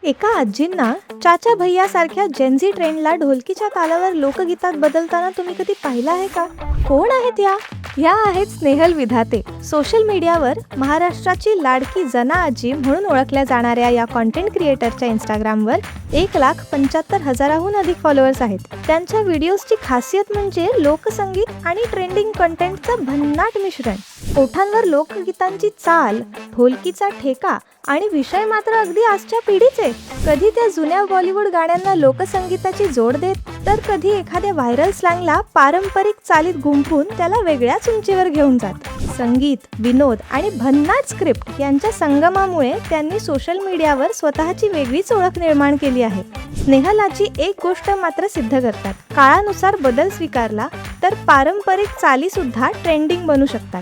एका आजींना चाचा भैया सारख्या जेनझी ट्रेंडला ढोलकीच्या तालावर लोकगीतात बदलताना तुम्ही कधी पाहिलं आहे का? कोण आहेत ह्या आहेत स्नेहल विधाते. सोशल मीडियावर महाराष्ट्राची लाडकी जना आजी म्हणून ओळखल्या जाणाऱ्या या कॉन्टेंट क्रिएटरच्या इंस्टाग्रामवर 1,75,000हून अधिक फॉलोअर्स आहेत. त्यांच्या व्हिडिओजची खासियत म्हणजे लोकसंगीत आणि ट्रेंडिंग कंटेंटचं भन्नाट मिश्रण. ओठांवर लोकगीतांची चाल, ढोलकीचा ठेका आणि विषय मात्र अगदी आजच्या पिढीचे. कधी त्या जुन्या बॉलिवूड गाण्यांना लोकसंगीताची जोड देत, तर कधी एखाद्या व्हायरल स्लँगला पारंपरिक चालीत गुंफून त्याला वेगळ्याच उंचीवर घेऊन जात. संगीत, विनोद आणि भन्नाट स्क्रिप्ट यांच्या संगमामुळे त्यांनी सोशल मीडियावर स्वतःची वेगळीच ओळख निर्माण केली आहे. स्नेहलाची एक गोष्ट मात्र सिद्ध करतात: काळानुसार बदल स्वीकारला तर पारंपरिक चाली सुद्धा ट्रेंडिंग बनू शकतात.